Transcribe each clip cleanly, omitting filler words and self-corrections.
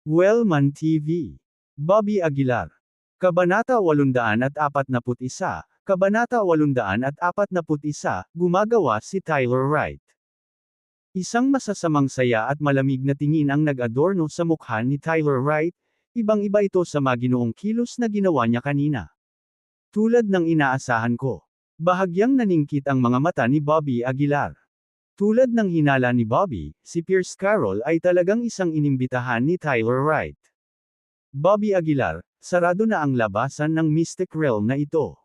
Wellman TV. Bobby Aguilar. Kabanata 841, Kabanata 841, gumagawa si Tyler Wright. Isang masasamang saya at malamig na tingin ang nag-adorno sa mukha ni Tyler Wright, ibang-iba ito sa maginoong kilos na ginawa niya kanina. Tulad ng inaasahan ko. Bahagyang naningkit ang mga mata ni Bobby Aguilar. Tulad ng hinala ni Bobby, si Pierce Carroll ay talagang isang inimbitahan ni Tyler Wright. Bobby Aguilar, sarado na ang labasan ng Mystic Realm na ito.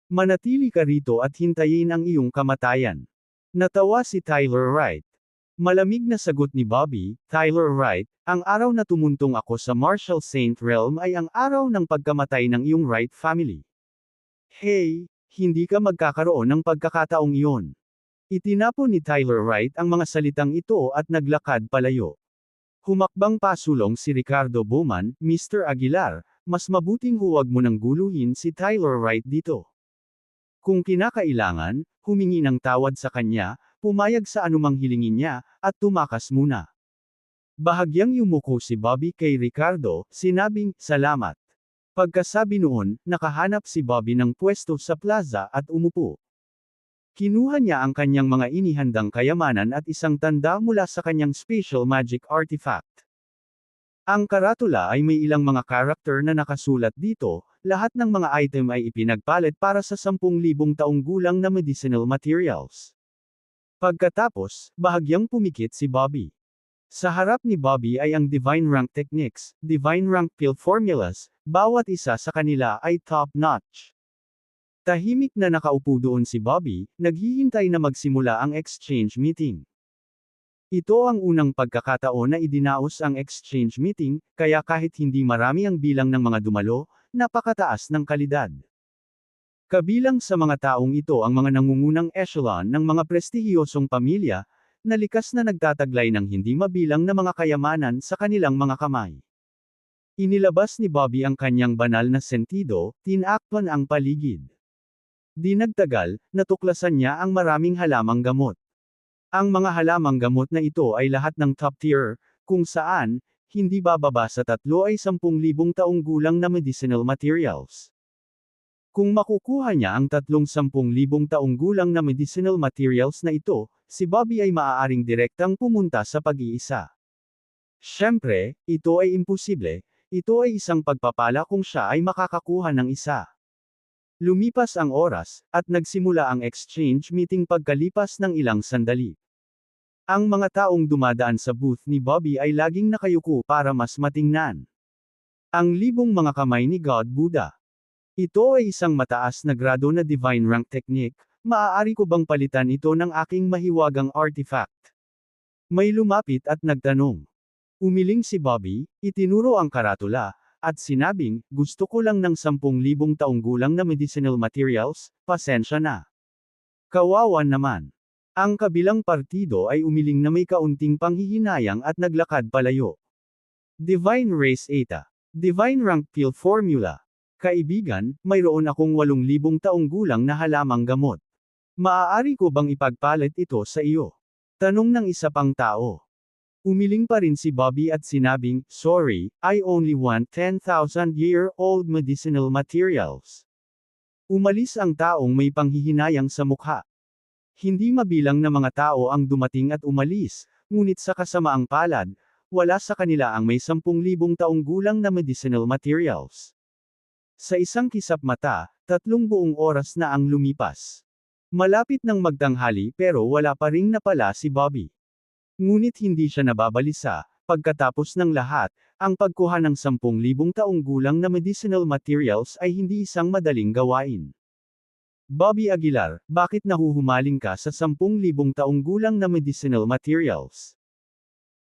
Manatili ka rito at hintayin ang iyong kamatayan. Natawa si Tyler Wright. Malamig na sagot ni Bobby, Tyler Wright, ang araw na tumuntong ako sa Marshall Saint Realm ay ang araw ng pagkamatay ng iyong Wright family. Hey, hindi ka magkakaroon ng pagkakataong iyon. Itinapon ni Tyler Wright ang mga salitang ito at naglakad palayo. Humakbang pasulong si Ricardo Bowman, Mr. Aguilar, mas mabuting huwag mo nang guluhin si Tyler Wright dito. Kung kinakailangan, humingi ng tawad sa kanya, pumayag sa anumang hilingin niya, at tumakas muna. Bahagyang yumuko si Bobby kay Ricardo, sinabing, salamat. Pagkasabi noon, nakahanap si Bobby ng pwesto sa plaza at umupo. Kinuha niya ang kanyang mga inihandang kayamanan at isang tanda mula sa kanyang special magic artifact. Ang karatula ay may ilang mga karakter na nakasulat dito, lahat ng mga item ay ipinagpalit para sa 10,000 taong gulang na medicinal materials. Pagkatapos, bahagyang pumikit si Bobby. Sa harap ni Bobby ay ang Divine Rank Techniques, Divine Rank Pill Formulas, bawat isa sa kanila ay top-notch. Tahimik na nakaupo doon si Bobby, naghihintay na magsimula ang exchange meeting. Ito ang unang pagkakataon na idinaos ang exchange meeting, kaya kahit hindi marami ang bilang ng mga dumalo, napakataas ng kalidad. Kabilang sa mga taong ito ang mga nangungunang echelon ng mga prestihiyosong pamilya, na likas na nagtataglay ng hindi mabilang na mga kayamanan sa kanilang mga kamay. Inilabas ni Bobby ang kanyang banal na sentido, tinakpan ang paligid. Di nagtagal, natuklasan niya ang maraming halamang gamot. Ang mga halamang gamot na ito ay lahat ng top tier, kung saan, hindi bababa sa 3 ay 10,000 taong gulang na medicinal materials. Kung makukuha niya ang 10,000 taong gulang na medicinal materials na ito, si Bobby ay maaaring direktang pumunta sa pag-iisa. Siyempre, ito ay imposible, ito ay isang pagpapala kung siya ay makakakuha ng isa. Lumipas ang oras, at nagsimula ang exchange meeting pagkalipas ng ilang sandali. Ang mga taong dumadaan sa booth ni Bobby ay laging nakayuko para mas matingnan. Ang libong mga kamay ni God Buddha. Ito ay isang mataas na grado na divine rank technique, maaari ko bang palitan ito ng aking mahiwagang artifact? May lumapit at nagtanong. Umiling si Bobby, itinuro ang karatula, at sinabing, gusto ko lang ng 10,000 taong gulang na medicinal materials, pasensya na. Kawawa naman. Ang kabilang partido ay umiling na may kaunting panghihinayang at naglakad palayo. Divine Race Eta. Divine Rank Pill Formula. Kaibigan, mayroon akong 8,000 taong gulang na halamang gamot. Maaari ko bang ipagpalit ito sa iyo? Tanong ng isa pang tao. Umiling pa rin si Bobby at sinabing, sorry, I only want 10,000-year-old medicinal materials. Umalis ang taong may panghihinayang sa mukha. Hindi mabilang na mga tao ang dumating at umalis, ngunit sa kasamaang palad, wala sa kanila ang may 10,000 taong gulang na medicinal materials. Sa isang kisap mata, 3 buong oras na ang lumipas. Malapit nang magtanghali pero wala pa ring napala si Bobby. Ngunit hindi siya nababalisa, pagkatapos ng lahat, ang pagkuha ng 10,000 taong gulang na medicinal materials ay hindi isang madaling gawain. Bobby Aguilar, bakit nahuhumaling ka sa 10,000 taong gulang na medicinal materials?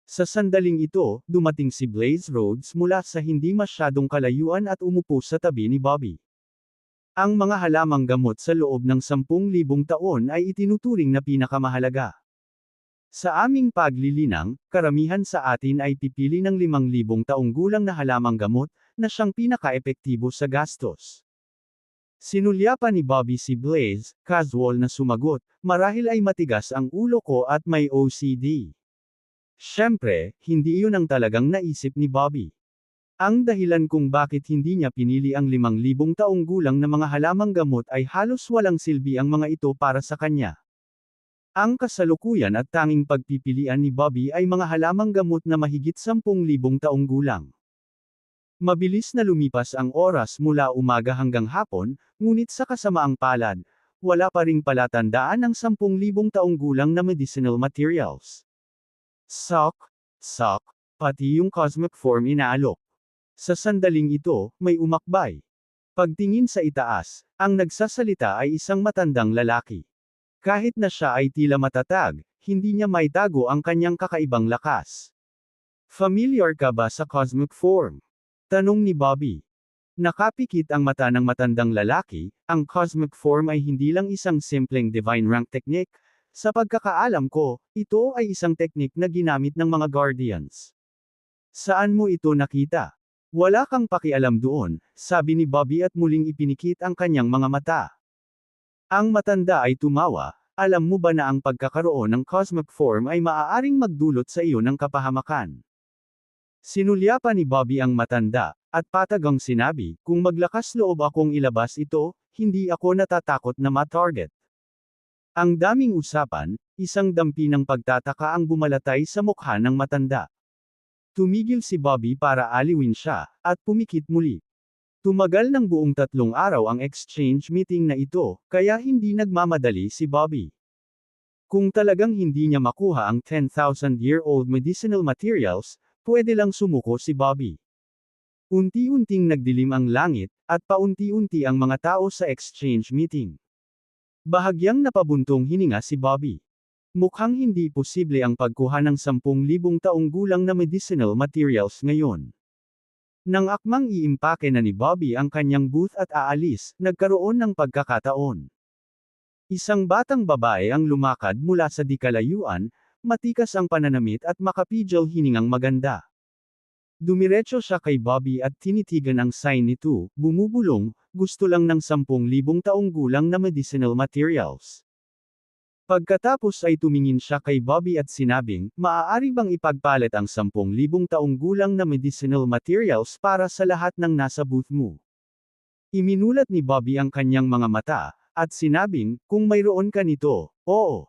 Sa sandaling ito, dumating si Blaze Rhodes mula sa hindi masyadong kalayuan at umupo sa tabi ni Bobby. Ang mga halamang gamot sa loob ng 10,000 taon ay itinuturing na pinakamahalaga. Sa aming paglilinang, karamihan sa atin ay pipili ng 5,000 taong gulang na halamang gamot, na siyang pinaka-epektibo sa gastos. Sinulyapan ni Bobby si Blaze, casual na sumagot, marahil ay matigas ang ulo ko at may OCD. Siyempre, hindi iyon ang talagang naisip ni Bobby. Ang dahilan kung bakit hindi niya pinili ang 5,000 taong gulang na mga halamang gamot ay halos walang silbi ang mga ito para sa kanya. Ang kasalukuyan at tanging pagpipilian ni Bobby ay mga halamang gamot na mahigit 10,000 taong gulang. Mabilis na lumipas ang oras mula umaga hanggang hapon, ngunit sa kasamaang palad, wala pa ring palatandaan ng 10,000 taong gulang na medicinal materials. Sok, pati yung cosmic form inaalok. Sa sandaling ito, may umakbay. Pagtingin sa itaas, ang nagsasalita ay isang matandang lalaki. Kahit na siya ay tila matatag, hindi niya maitago ang kanyang kakaibang lakas. Familiar ka ba sa cosmic form? Tanong ni Bobby. Nakapikit ang mata ng matandang lalaki, ang cosmic form ay hindi lang isang simpleng divine rank technique. Sa pagkakaalam ko, ito ay isang teknik na ginamit ng mga guardians. Saan mo ito nakita? Wala kang pakialam doon, sabi ni Bobby at muling ipinikit ang kanyang mga mata. Ang matanda ay tumawa, alam mo ba na ang pagkakaroon ng cosmic form ay maaaring magdulot sa iyo ng kapahamakan? Sinulyapan ni Bobby ang matanda, at patagang sinabi, kung maglakas loob akong ilabas ito, hindi ako natatakot na ma-target. Ang daming usapan, isang dampi ng pagtataka ang bumalatay sa mukha ng matanda. Tumigil si Bobby para aliwin siya, at pumikit muli. Tumagal ng buong 3 araw ang exchange meeting na ito, kaya hindi nagmamadali si Bobby. Kung talagang hindi niya makuha ang 10,000-year-old medicinal materials, pwede lang sumuko si Bobby. Unti-unting nagdilim ang langit, at paunti-unti ang mga tao sa exchange meeting. Bahagyang napabuntong hininga si Bobby. Mukhang hindi posible ang pagkuha ng 10,000 taong gulang na medicinal materials ngayon. Nang akmang iimpake na ni Bobby ang kanyang booth at aalis, nagkaroon ng pagkakataon. Isang batang babae ang lumakad mula sa di kalayuan, matikas ang pananamit at makapidyo hiningang maganda. Dumiretso siya kay Bobby at tinitigan ang sign nito, bumubulong, gusto lang ng 10,000 taong gulang na medicinal materials. Pagkatapos ay tumingin siya kay Bobby at sinabing, maaari bang ipagpalit ang 10,000 taong gulang na medicinal materials para sa lahat ng nasa booth mo? Iminulat ni Bobby ang kanyang mga mata, at sinabing, kung mayroon ka nito, oo.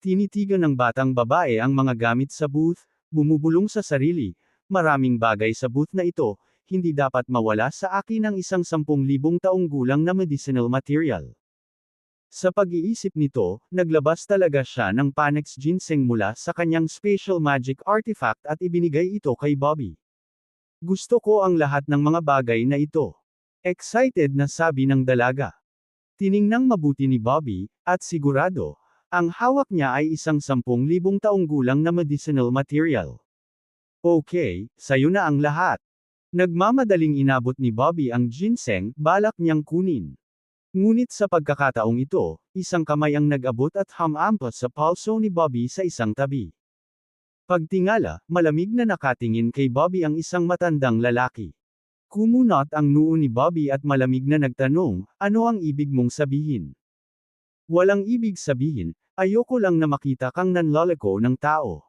Tinitigan ng batang babae ang mga gamit sa booth, bumubulong sa sarili, maraming bagay sa booth na ito, hindi dapat mawala sa akin ang isang 10,000 taong gulang na medicinal material. Sa pag-iisip nito, naglabas talaga siya ng Panax Ginseng mula sa kanyang special magic artifact at ibinigay ito kay Bobby. Gusto ko ang lahat ng mga bagay na ito. Excited na sabi ng dalaga. Tiningnang mabuti ni Bobby, at sigurado, ang hawak niya ay isang 10,000 taong gulang na medicinal material. Okay, sayo na ang lahat. Nagmamadaling inabot ni Bobby ang ginseng, balak niyang kunin. Ngunit sa pagkakataong ito, isang kamay ang nag-abot at humampas sa palso ni Bobby sa isang tabi. Pagtingala, malamig na nakatingin kay Bobby ang isang matandang lalaki. Kumunot ang noo ni Bobby at malamig na nagtanong, ano ang ibig mong sabihin? Walang ibig sabihin, ayoko lang na makita kang nanloloko ng tao.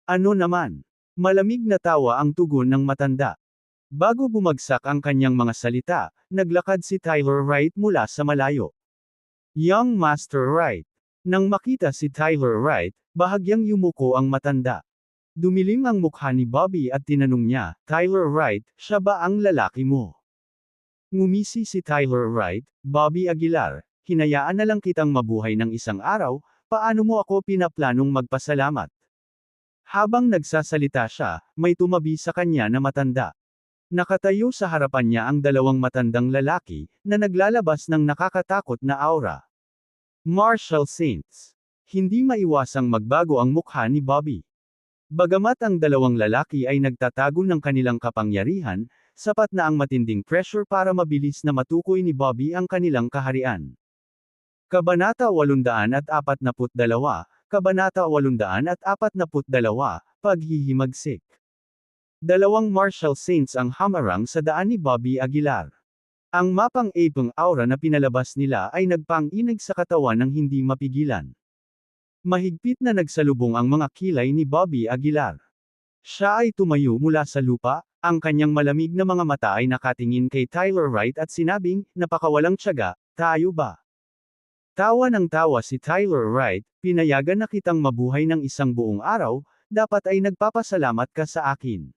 Ano naman? Malamig na tawa ang tugon ng matanda. Bago bumagsak ang kanyang mga salita, naglakad si Tyler Wright mula sa malayo. Young Master Wright. Nang makita si Tyler Wright, bahagyang yumuko ang matanda. Dumilim ang mukha ni Bobby at tinanong niya, Tyler Wright, siya ba ang lalaki mo? Ngumisi si Tyler Wright, Bobby Aguilar, hinayaan na lang kitang mabuhay ng isang araw, paano mo ako pinaplanong magpasalamat? Habang nagsasalita siya, may tumabi sa kanya na matanda. Nakatayo sa harapan niya ang dalawang matandang lalaki, na naglalabas ng nakakatakot na aura. Martial Saints. Hindi maiwasang magbago ang mukha ni Bobby. Bagamat ang dalawang lalaki ay nagtatago ng kanilang kapangyarihan, sapat na ang matinding pressure para mabilis na matukoy ni Bobby ang kanilang kaharian. Kabanata 842, Kabanata 842, Paghihimagsik. Dalawang martial saints ang hamarang sa daan ni Bobby Aguilar. Ang mapang-apong aura na pinalabas nila ay nagpang-inig sa katawan ng hindi mapigilan. Mahigpit na nagsalubong ang mga kilay ni Bobby Aguilar. Siya ay tumayo mula sa lupa, ang kanyang malamig na mga mata ay nakatingin kay Tyler Wright at sinabing, napakawalang tiyaga, tayo ba? Tawa ng tawa si Tyler Wright, pinayagan na kitang mabuhay ng isang buong araw, dapat ay nagpapasalamat ka sa akin.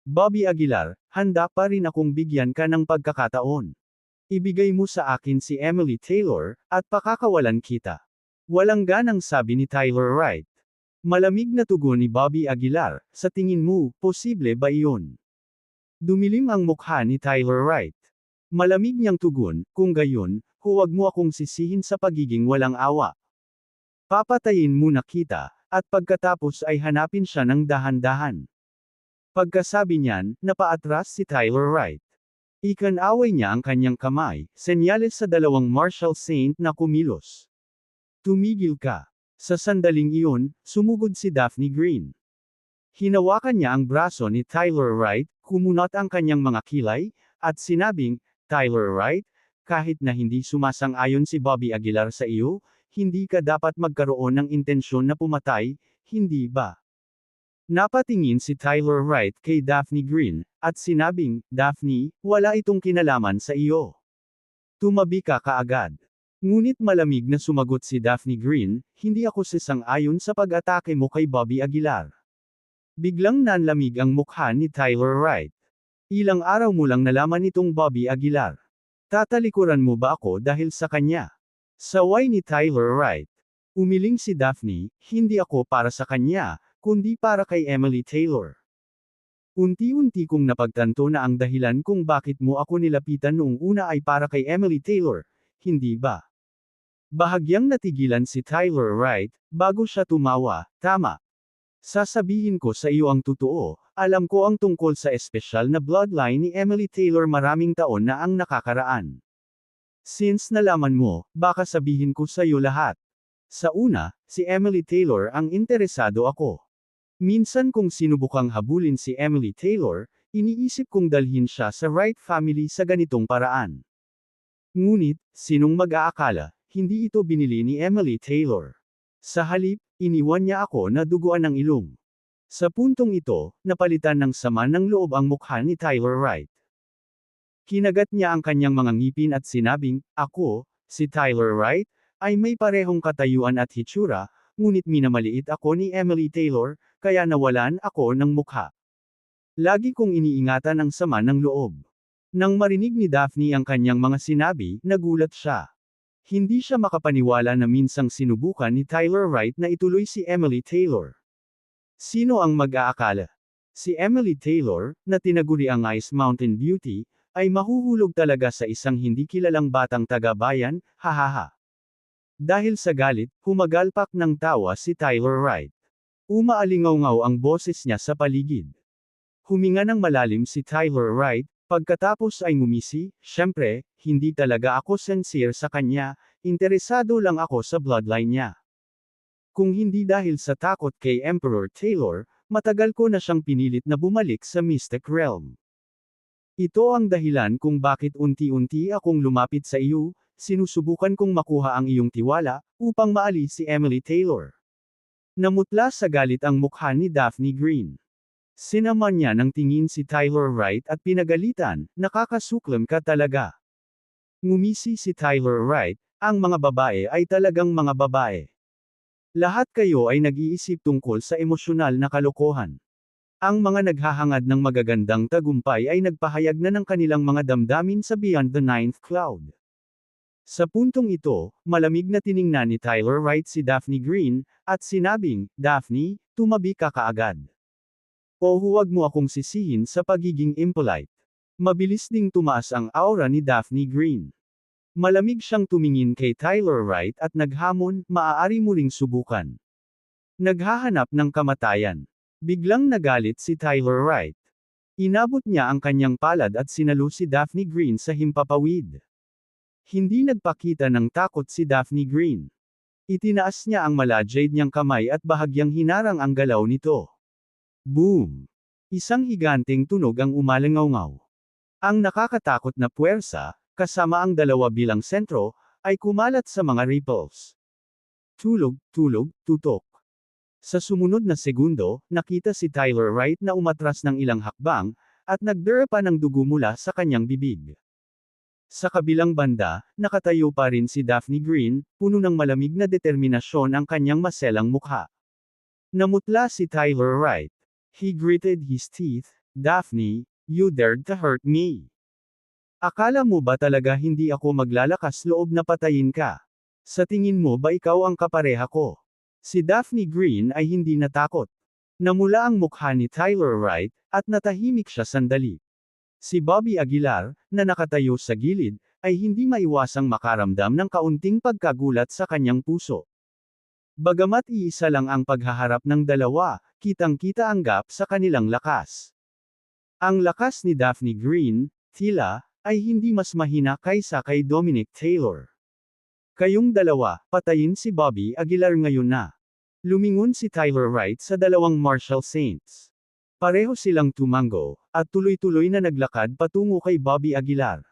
Bobby Aguilar, handa pa rin akong bigyan ka ng pagkakataon. Ibigay mo sa akin si Emily Taylor, at pakakawalan kita. Walang ganang sabi ni Tyler Wright. Malamig na tugon ni Bobby Aguilar, sa tingin mo, posible ba iyon? Dumilim ang mukha ni Tyler Wright. Malamig niyang tugon, kung gayon, huwag mo akong sisihin sa pagiging walang awa. Papatayin muna kita, at pagkatapos ay hanapin siya ng dahan-dahan. Pagkasabi niyan, napaatras si Tyler Wright. Ikanaway niya ang kanyang kamay, senyales sa dalawang martial saint na kumilos. Tumigil ka. Sa sandaling iyon, sumugod si Daphne Green. Hinawakan niya ang braso ni Tyler Wright, kumunot ang kanyang mga kilay, at sinabing, Tyler Wright, kahit na hindi sumasang-ayon si Bobby Aguilar sa iyo, hindi ka dapat magkaroon ng intensyon na pumatay, hindi ba? Napatingin si Tyler Wright kay Daphne Green, at sinabing, Daphne, wala itong kinalaman sa iyo. Tumabi ka kaagad. Ngunit malamig na sumagot si Daphne Green, hindi ako sasang-ayon sa pag-atake mo kay Bobby Aguilar. Biglang nanlamig ang mukha ni Tyler Wright. Ilang araw mo lang nalaman itong Bobby Aguilar. Tatalikuran mo ba ako dahil sa kanya? Saway ni Tyler Wright. Umiling si Daphne, hindi ako para sa kanya, kundi para kay Emily Taylor. Unti-unti kong napagtanto na ang dahilan kung bakit mo ako nilapitan noong una ay para kay Emily Taylor, hindi ba? Bahagyang natigilan si Tyler Wright, bago siya tumawa, tama. Sasabihin ko sa iyo ang totoo, alam ko ang tungkol sa espesyal na bloodline ni Emily Taylor maraming taon na ang nakakaraan. Since nalaman mo, baka sabihin ko sa iyo lahat. Sa una, si Emily Taylor ang interesado ako. Minsan kung sinubukang habulin si Emily Taylor, iniisip kong dalhin siya sa Wright family sa ganitong paraan. Ngunit, sinong mag-aakala, hindi ito binili ni Emily Taylor. Sa halip, iniwan niya ako na duguan ng ilong. Sa puntong ito, napalitan ng sama ng loob ang mukha ni Tyler Wright. Kinagat niya ang kanyang mga ngipin at sinabing, ako, si Tyler Wright, ay may parehong katayuan at hitsura, ngunit minamaliit ako ni Emily Taylor, kaya nawalan ako ng mukha. Lagi kong iniingatan ang sama ng loob. Nang marinig ni Daphne ang kanyang mga sinabi, nagulat siya. Hindi siya makapaniwala na minsang sinubukan ni Tyler Wright na ituloy si Emily Taylor. Sino ang mag-aakala? Si Emily Taylor, na tinaguri ang Ice Mountain Beauty, ay mahuhulog talaga sa isang hindi kilalang batang taga-bayan, hahaha. Dahil sa galit, humagalpak ng tawa si Tyler Wright. Umaalingaw-ngaw ang boses niya sa paligid. Huminga ng malalim si Tyler Wright, pagkatapos ay ngumisi, syempre, hindi talaga ako sincere sa kanya, interesado lang ako sa bloodline niya. Kung hindi dahil sa takot kay Emperor Taylor, matagal ko na siyang pinilit na bumalik sa Mystic Realm. Ito ang dahilan kung bakit unti-unti akong lumapit sa iyo, sinusubukan kong makuha ang iyong tiwala, upang maalis si Emily Taylor. Namutla sa galit ang mukha ni Daphne Green. Sinaman niya ng tingin si Tyler Wright at pinagalitan, nakakasuklam ka talaga. Ngumisi si Tyler Wright, ang mga babae ay talagang mga babae. Lahat kayo ay nag-iisip tungkol sa emosyonal na kalokohan. Ang mga naghahangad ng magagandang tagumpay ay nagpahayag na ng kanilang mga damdamin sa Beyond the Ninth Cloud. Sa puntong ito, malamig na tiningnan ni Tyler Wright si Daphne Green, at sinabing, Daphne, tumabi ka kaagad. O huwag mo akong sisihin sa pagiging impolite. Mabilis ding tumaas ang aura ni Daphne Green. Malamig siyang tumingin kay Tyler Wright at naghamon, maaari mo ring subukan. Naghahanap ng kamatayan. Biglang nagalit si Tyler Wright. Inabot niya ang kanyang palad at sinalo si Daphne Green sa himpapawid. Hindi nagpakita ng takot si Daphne Green. Itinaas niya ang malajade niyang kamay at bahagyang hinarang ang galaw nito. Boom! Isang higanteng tunog ang umalangaw-ngaw. Ang nakakatakot na puwersa, kasama ang dalawa bilang sentro, ay kumalat sa mga ripples. Tulog, tulog, tutok. Sa sumunod na segundo, nakita si Tyler Wright na umatras ng ilang hakbang, at nagdura pa ng dugo mula sa kanyang bibig. Sa kabilang banda, nakatayo pa rin si Daphne Green, puno ng malamig na determinasyon ang kanyang maselang mukha. Namutla si Tyler Wright. He gritted his teeth, "Daphne, you dared to hurt me. Akala mo ba talaga hindi ako maglalakas loob na patayin ka? Sa tingin mo ba ikaw ang kapareha ko?" Si Daphne Green ay hindi natakot. Namula ang mukha ni Tyler Wright, at natahimik siya sandali. Si Bobby Aguilar, na nakatayo sa gilid, ay hindi maiwasang makaramdam ng kaunting pagkagulat sa kanyang puso. Bagamat iisa lang ang paghaharap ng dalawa, kitang-kita ang gap sa kanilang lakas. Ang lakas ni Daphne Green, tila, ay hindi mas mahina kaysa kay Dominic Taylor. Kayong dalawa, patayin si Bobby Aguilar ngayon na. Lumingon si Tyler Wright sa dalawang Marshall Saints. Pareho silang tumango, at tuloy-tuloy na naglakad patungo kay Bobby Aguilar.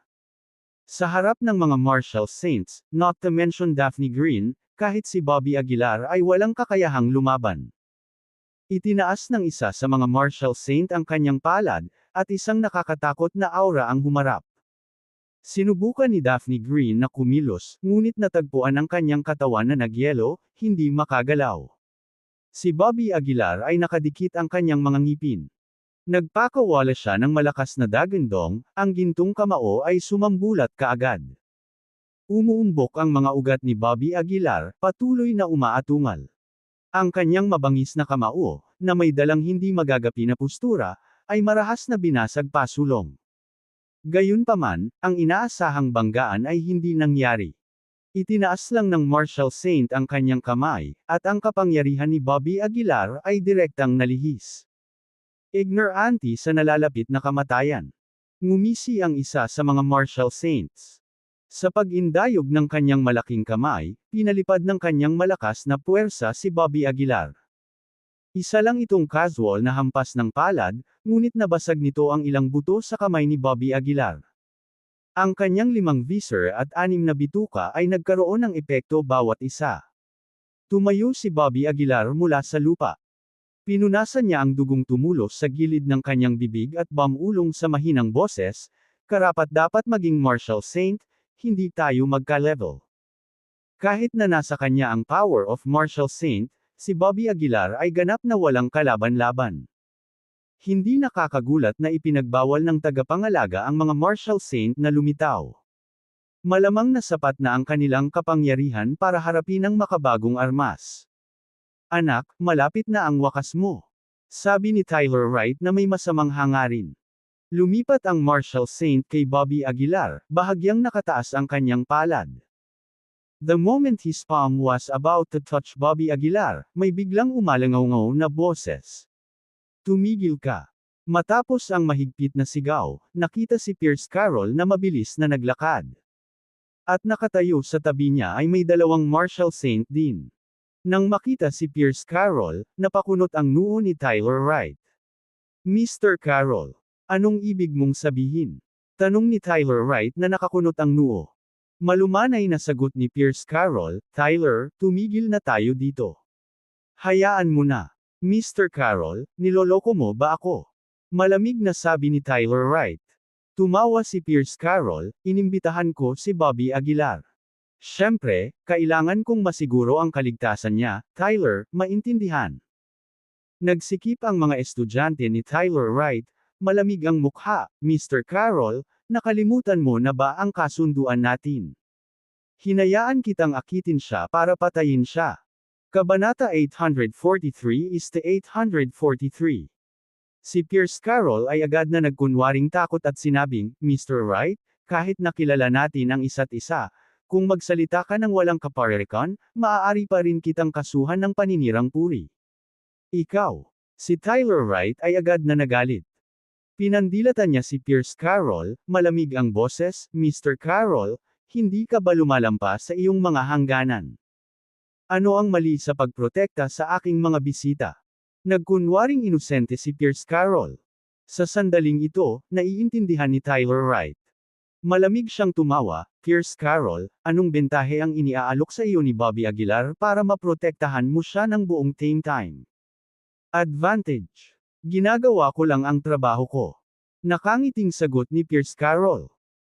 Sa harap ng mga Marshall Saints, not to mention Daphne Green, kahit si Bobby Aguilar ay walang kakayahang lumaban. Itinaas ng isa sa mga Marshall Saint ang kanyang palad, at isang nakakatakot na aura ang humarap. Sinubukan ni Daphne Green na kumilos, ngunit natagpuan ang kanyang katawan na nagyelo, hindi makagalaw. Si Bobby Aguilar ay nakadikit ang kanyang mga ngipin. Nagpakawala siya ng malakas na dagandong, ang gintong kamao ay sumambulat kaagad. Umuumbok ang mga ugat ni Bobby Aguilar, patuloy na umaatungal. Ang kanyang mabangis na kamao, na may dalang hindi magagapi na postura, ay marahas na binasag pasulong. Gayunpaman, ang inaasahang banggaan ay hindi nangyari. Itinaas lang ng Marshall Saint ang kanyang kamay, at ang kapangyarihan ni Bobby Aguilar ay direktang nalihis. Ignorante sa nalalapit na kamatayan. Ngumisi ang isa sa mga Marshall Saints. Sa pag-indayog ng kanyang malaking kamay, pinalipad ng kanyang malakas na puwersa si Bobby Aguilar. Isa lang itong casual na hampas ng palad, ngunit nabasag nito ang ilang buto sa kamay ni Bobby Aguilar. Ang kanyang 5 visor at 6 na bituka ay nagkaroon ng epekto bawat isa. Tumayo si Bobby Aguilar mula sa lupa. Pinunasan niya ang dugong tumulos sa gilid ng kanyang bibig at bumulong sa mahinang boses, "Karapat-dapat maging Marshall Saint, hindi tayo magka-level." Kahit na nasa kanya ang power of Marshall Saint, si Bobby Aguilar ay ganap na walang kalaban-laban. Hindi nakakagulat na ipinagbawal ng tagapangalaga ang mga Marshall Saint na lumitaw. Malamang na sapat na ang kanilang kapangyarihan para harapin ang makabagong armas. "Anak, malapit na ang wakas mo," sabi ni Tyler Wright na may masamang hangarin. Lumipat ang Marshall Saint kay Bobby Aguilar, bahagyang nakataas ang kanyang palad. The moment his palm was about to touch Bobby Aguilar, may biglang umalangaw na boses. "Tumigil ka." Matapos ang mahigpit na sigaw, nakita si Pierce Carroll na mabilis na naglakad. At nakatayo sa tabi niya ay may dalawang Marshall Saint din. Nang makita si Pierce Carroll, napakunot ang noo ni Tyler Wright. "Mr. Carroll, anong ibig mong sabihin?" Tanong ni Tyler Wright na nakakunot ang noo. Malumanay na sagot ni Pierce Carroll, "Tyler, tumigil na tayo dito. Hayaan mo na. Mr. Carroll, niloloko mo ba ako?" Malamig na sabi ni Tyler Wright. Tumawa si Pierce Carroll, "Inimbitahan ko si Bobby Aguilar. Siyempre, kailangan kong masiguro ang kaligtasan niya, Tyler, maintindihan." Nagsikip ang mga estudyante ni Tyler Wright, "Malamig ang mukha, Mr. Carroll, nakalimutan mo na ba ang kasunduan natin? Hinayaan kitang akitin siya para patayin siya." Kabanata 843-843. Si Pierce Carroll ay agad na nagkunwaring takot at sinabing, "Mr. Wright, kahit nakilala natin ang isa't isa, kung magsalita ka ng walang kaparekan, maaari pa rin kitang kasuhan ng paninirang puri." "Ikaw." Si Tyler Wright ay agad na nagalit. Pinandilatan niya si Pierce Carroll, malamig ang boses, "Mr. Carroll, hindi ka ba lumalampas sa iyong mga hangganan? Ano ang mali sa pagprotekta sa aking mga bisita?" Nagkunwaring inosente si Pierce Carroll. Sa sandaling ito, naiintindihan ni Tyler Wright. Malamig siyang tumawa, Pierce Carroll, anong bentahe ang iniaalok sa iyo ni Bobby Aguilar para maprotektahan mo siya ng buong team time? Advantage. Ginagawa ko lang ang trabaho ko. Nakangiting sagot ni Pierce Carroll.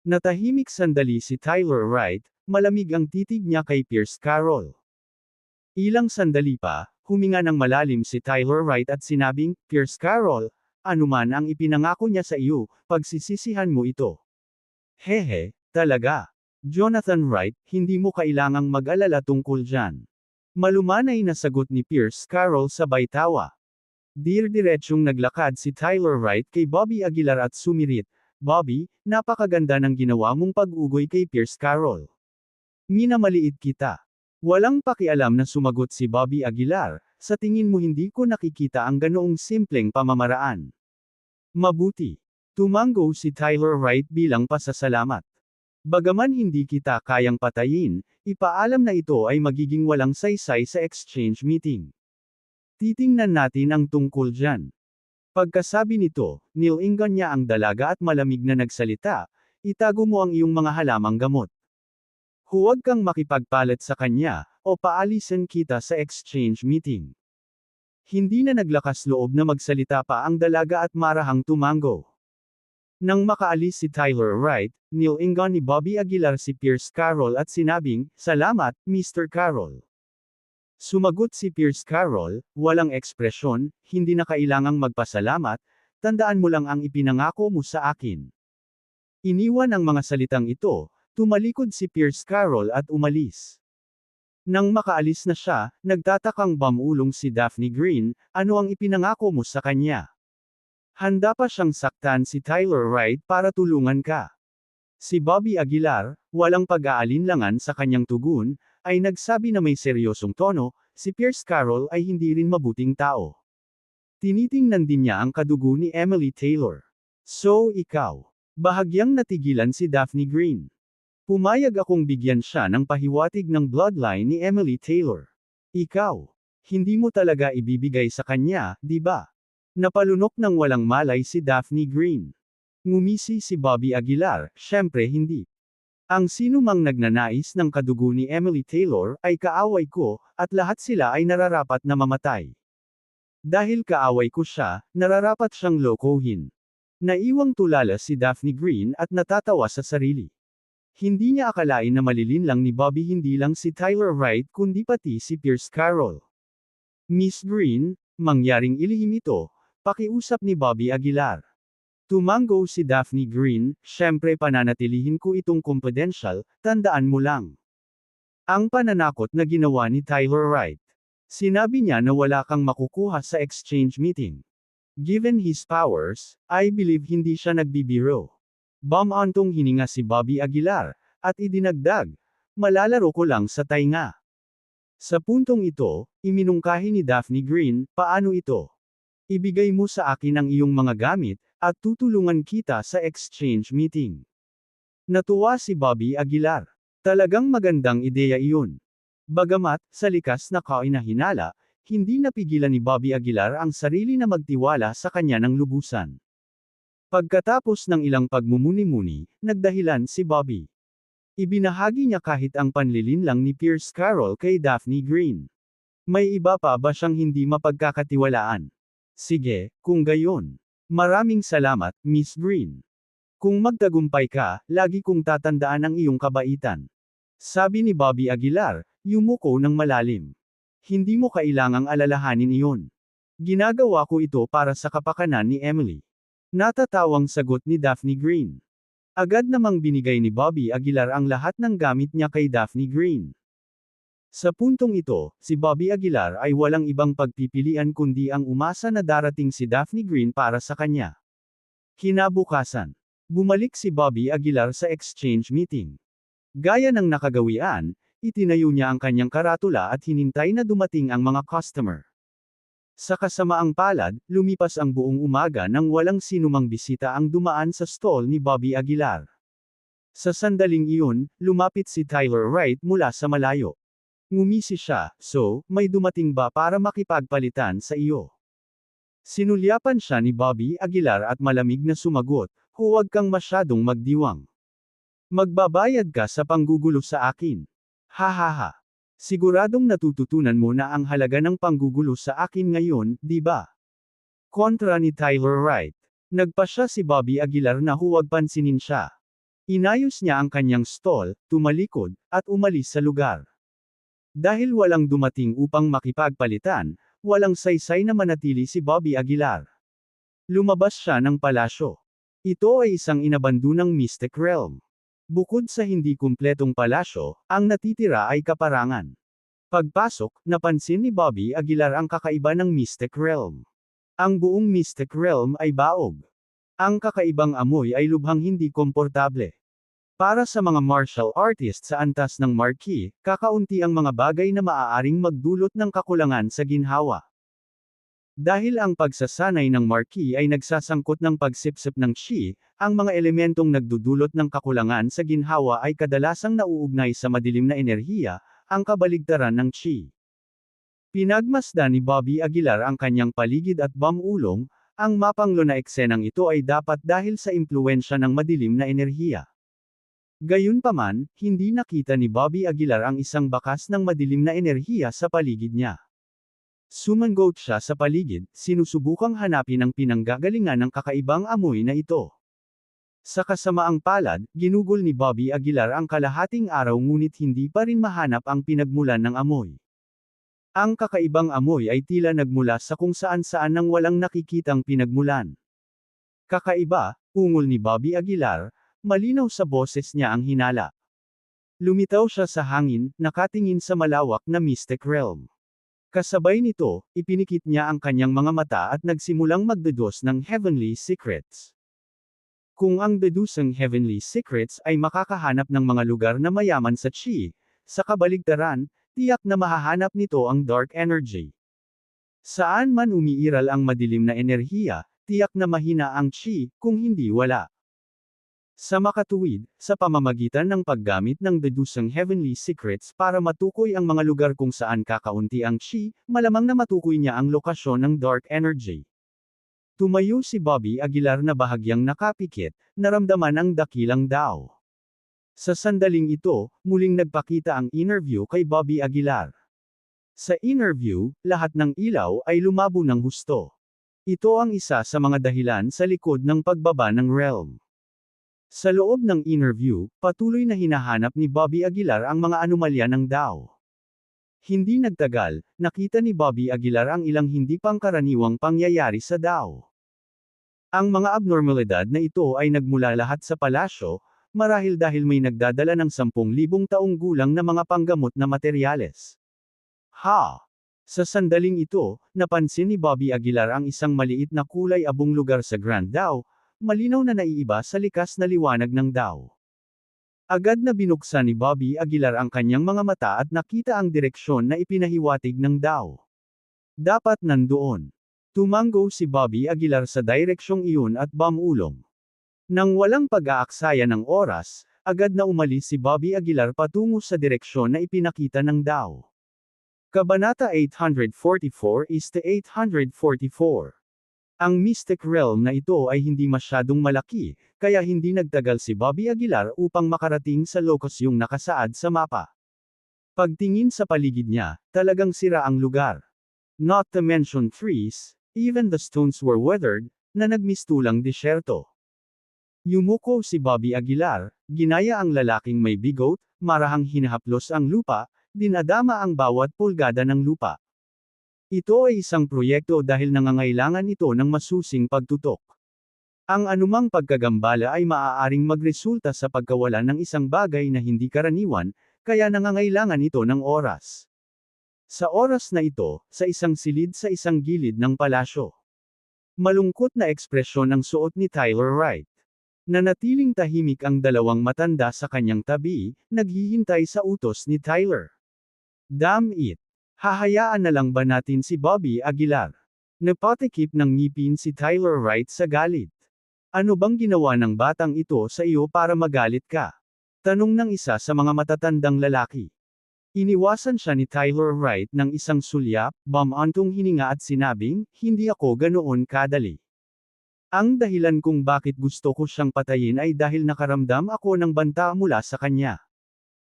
Natahimik sandali si Tyler Wright, malamig ang titig niya kay Pierce Carroll. Ilang sandali pa, huminga ng malalim si Tyler Wright at sinabing, Pierce Carroll, anuman ang ipinangako niya sa iyo, pagsisisihan mo ito. Hehe, talaga. Jonathan Wright, hindi mo kailangang mag-alala tungkol dyan. Malumanay na sagot ni Pierce Carroll sabay tawa. Dir-diretsyong naglakad si Tyler Wright kay Bobby Aguilar at sumirit, Bobby, napakaganda ng ginawa mong pag-ugoy kay Pierce Carroll. Minamaliit kita. Walang pakialam na sumagot si Bobby Aguilar, sa tingin mo hindi ko nakikita ang ganoong simpleng pamamaraan. Mabuti. Tumango si Tyler Wright bilang pasasalamat. Bagaman hindi kita kayang patayin, ipaalam na ito ay magiging walang saysay sa exchange meeting. Titingnan natin ang tungkol dyan. Pagkasabi nito, nilingan niya ang dalaga at malamig na nagsalita, itago mo ang iyong mga halamang gamot. Huwag kang makipagpalit sa kanya, o paalisin kita sa exchange meeting. Hindi na naglakas loob na magsalita pa ang dalaga at marahang tumango. Nang makaalis si Tyler Wright, nilingan ni Bobby Aguilar si Pierce Carroll at sinabing, Salamat, Mr. Carroll. Sumagot si Pierce Carroll, walang ekspresyon, hindi na kailangang magpasalamat, tandaan mo lang ang ipinangako mo sa akin. Iniwan ang mga salitang ito, tumalikod si Pierce Carroll at umalis. Nang makaalis na siya, nagtatakang bamulong si Daphne Green, ano ang ipinangako mo sa kanya? Handa pa siyang saktan si Tyler Wright para tulungan ka. Si Bobby Aguilar, walang pag-aalinlangan sa kanyang tugon, ay nagsabi na may seryosong tono, si Pierce Carroll ay hindi rin mabuting tao. Tinitingnan din niya ang kadugo ni Emily Taylor. So ikaw. Bahagyang natigilan si Daphne Green. Pumayag akong bigyan siya ng pahiwatig ng bloodline ni Emily Taylor. Ikaw. Hindi mo talaga ibibigay sa kanya, di ba? Napalunok ng walang malay si Daphne Green. Ngumisi si Bobby Aguilar, syempre hindi. Ang sinumang nagnanais ng kadugo ni Emily Taylor ay kaaway ko, at lahat sila ay nararapat na mamatay. Dahil kaaway ko siya, nararapat siyang lokohin. Naiwang tulala si Daphne Green at natatawa sa sarili. Hindi niya akalain na malilinlang ni Bobby hindi lang si Tyler Wright kundi pati si Pierce Carroll. Miss Green, mangyaring ilihim ito, pakiusap ni Bobby Aguilar. Tumango si Daphne Green, syempre pananatilihin ko itong confidential, tandaan mo lang. Ang pananakot na ginawa ni Tyler Wright. Sinabi niya na wala kang makukuha sa exchange meeting. Given his powers, I believe hindi siya nagbibiro. Bumantong hininga si Bobby Aguilar, at idinagdag, malalaro ko lang sa tainga. Sa puntong ito, iminungkahi ni Daphne Green, paano ito? Ibigay mo sa akin ang iyong mga gamit, at tutulungan kita sa exchange meeting. Natuwa si Bobby Aguilar. Talagang magandang ideya iyon. Bagamat, sa likas na kainahinala, hindi napigilan ni Bobby Aguilar ang sarili na magtiwala sa kanya ng lubusan. Pagkatapos ng ilang pagmumuni-muni, nagdahilan si Bobby. Ibinahagi niya kahit ang panlilinlang ni Pierce Carroll kay Daphne Green. May iba pa ba siyang hindi mapagkakatiwalaan? Sige, kung gayon. Maraming salamat, Miss Green. Kung magtagumpay ka, lagi kong tatandaan ang iyong kabaitan. Sabi ni Bobby Aguilar, yumuko ng malalim. Hindi mo kailangang alalahanin iyon. Ginagawa ko ito para sa kapakanan ni Emily. Natatawang sagot ni Daphne Green. Agad namang binigay ni Bobby Aguilar ang lahat ng gamit niya kay Daphne Green. Sa puntong ito, si Bobby Aguilar ay walang ibang pagpipilian kundi ang umasa na darating si Daphne Green para sa kanya. Kinabukasan, bumalik si Bobby Aguilar sa exchange meeting. Gaya ng nakagawian, itinayo niya ang kanyang karatula at hinintay na dumating ang mga customer. Sa kasamaang palad, lumipas ang buong umaga nang walang sinumang bisita ang dumaan sa stall ni Bobby Aguilar. Sa sandaling iyon, lumapit si Tyler Wright mula sa malayo. Ngumisi siya, so, may dumating ba para makipagpalitan sa iyo? Sinulyapan siya ni Bobby Aguilar at malamig na sumagot, huwag kang masyadong magdiwang. Magbabayad ka sa panggugulo sa akin. Hahaha. Siguradong natututunan mo na ang halaga ng panggugulo sa akin ngayon, di ba? Kontra ni Tyler Wright. Nagpa siya si Bobby Aguilar na huwag pansinin siya. Inayos niya ang kanyang stall, tumalikod, at umalis sa lugar. Dahil walang dumating upang makipagpalitan, walang saysay na manatili si Bobby Aguilar. Lumabas siya ng palasyo. Ito ay isang inabandunang Mystic Realm. Bukod sa hindi kumpletong palasyo, ang natitira ay kaparangan. Pagpasok, napansin ni Bobby Aguilar ang kakaiba ng Mystic Realm. Ang buong Mystic Realm ay baog. Ang kakaibang amoy ay lubhang hindi komportable. Para sa mga martial artist sa antas ng marquee, kakaunti ang mga bagay na maaaring magdulot ng kakulangan sa ginhawa. Dahil ang pagsasanay ng marquee ay nagsasangkot ng pagsipsip ng chi, ang mga elementong nagdudulot ng kakulangan sa ginhawa ay kadalasang nauugnay sa madilim na enerhiya, ang kabaligtaran ng chi. Pinagmasdan ni Bobby Aguilar ang kanyang paligid at bamulong, ang mapanglo na eksenang ito ay dapat dahil sa impluwensya ng madilim na enerhiya. Gayunpaman, hindi nakita ni Bobby Aguilar ang isang bakas ng madilim na enerhiya sa paligid niya. Sumangot siya sa paligid, sinusubukang hanapin ang pinanggagalingan ng kakaibang amoy na ito. Sa kasamaang palad, ginugol ni Bobby Aguilar ang kalahating araw ngunit hindi pa rin mahanap ang pinagmulan ng amoy. Ang kakaibang amoy ay tila nagmula sa kung saan-saan nang walang nakikitang pinagmulan. Kakaiba, ungol ni Bobby Aguilar, malinaw sa boses niya ang hinala. Lumitaw siya sa hangin, nakatingin sa malawak na Mystic Realm. Kasabay nito, ipinikit niya ang kanyang mga mata at nagsimulang magdedos ng Heavenly Secrets. Kung ang dedusang Heavenly Secrets ay makakahanap ng mga lugar na mayaman sa chi, sa kabaligtaran, tiyak na mahahanap nito ang dark energy. Saan man umiiral ang madilim na enerhiya, tiyak na mahina ang chi, kung hindi wala. Sa makatuwid, sa pamamagitan ng paggamit ng dedusang Heavenly Secrets para matukoy ang mga lugar kung saan kakaunti ang chi, malamang na matukoy niya ang lokasyon ng dark energy. Tumayo si Bobby Aguilar na bahagyang nakapikit, naramdaman ang dakilang Dao. Sa sandaling ito, muling nagpakita ang inner view kay Bobby Aguilar. Sa inner view, lahat ng ilaw ay lumabo ng husto. Ito ang isa sa mga dahilan sa likod ng pagbaba ng realm. Sa loob ng inner view, patuloy na hinahanap ni Bobby Aguilar ang mga anomalya ng Dao. Hindi nagtagal, nakita ni Bobby Aguilar ang ilang hindi pangkaraniwang pangyayari sa Dao. Ang mga abnormalidad na ito ay nagmula lahat sa palasyo, marahil dahil may nagdadala ng 10,000 taong gulang na mga panggamot na materyales. Sa sandaling ito, napansin ni Bobby Aguilar ang isang maliit na kulay abong lugar sa Grand Dao, malinaw na naiiba sa likas na liwanag ng Dao. Agad na binuksan ni Bobby Aguilar ang kanyang mga mata at nakita ang direksyon na ipinahiwatig ng Dao. Dapat nandoon. Tumango si Bobby Aguilar sa direksyong iyon at bumulong. Nang walang pag-aaksaya ng oras, agad na umalis si Bobby Aguilar patungo sa direksyon na ipinakita ng Dao. Kabanata 844-844. Ang Mystic Realm na ito ay hindi masyadong malaki, kaya hindi nagtagal si Bobby Aguilar upang makarating sa lokasyong nakasaad sa mapa. Pagtingin sa paligid niya, talagang sira ang lugar. Not to mention trees, even the stones were weathered, na nagmistulang disyerto. Yumuko si Bobby Aguilar, ginaya ang lalaking may bigo't, marahang hinahaplos ang lupa, dinadama ang bawat pulgada ng lupa. Ito ay isang proyekto dahil nangangailangan ito ng masusing pagtutok. Ang anumang pagkagambala ay maaaring magresulta sa pagkawala ng isang bagay na hindi karaniwan, kaya nangangailangan ito ng oras. Sa oras na ito, sa isang silid sa isang gilid ng palasyo. Malungkot na ekspresyon ang suot ni Tyler Wright. Nanatiling tahimik ang dalawang matanda sa kanyang tabi, naghihintay sa utos ni Tyler. Damn it! Hahayaan na lang ba natin si Bobby Aguilar? Napatikip ng ngipin si Tyler Wright sa galit. Ano bang ginawa ng batang ito sa iyo para magalit ka? Tanong ng isa sa mga matatandang lalaki. Iniwasan siya ni Tyler Wright ng isang sulyap, bumantong hininga at sinabing, hindi ako ganoon kadali. Ang dahilan kung bakit gusto ko siyang patayin ay dahil nakaramdam ako ng banta mula sa kanya.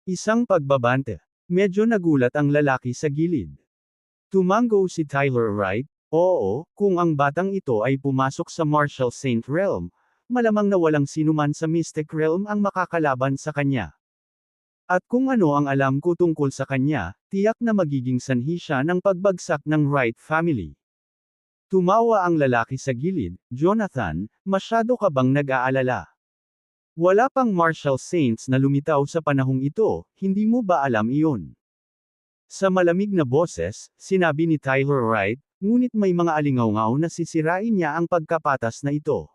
Isang pagbabante. Medyo nagulat ang lalaki sa gilid. Tumango si Tyler Wright, oo, kung ang batang ito ay pumasok sa Martial Saint Realm, malamang na walang sinuman sa Mystic Realm ang makakalaban sa kanya. At kung ano ang alam ko tungkol sa kanya, tiyak na magiging sanhi siya ng pagbagsak ng Wright family. Tumawa ang lalaki sa gilid, Jonathan, masyado ka bang nag-aalala? Wala pang Martial Saints na lumitaw sa panahong ito, hindi mo ba alam iyon? Sa malamig na boses, sinabi ni Tyler Wright, ngunit may mga alingaw-ngaw na sisirain niya ang pagkapatas na ito.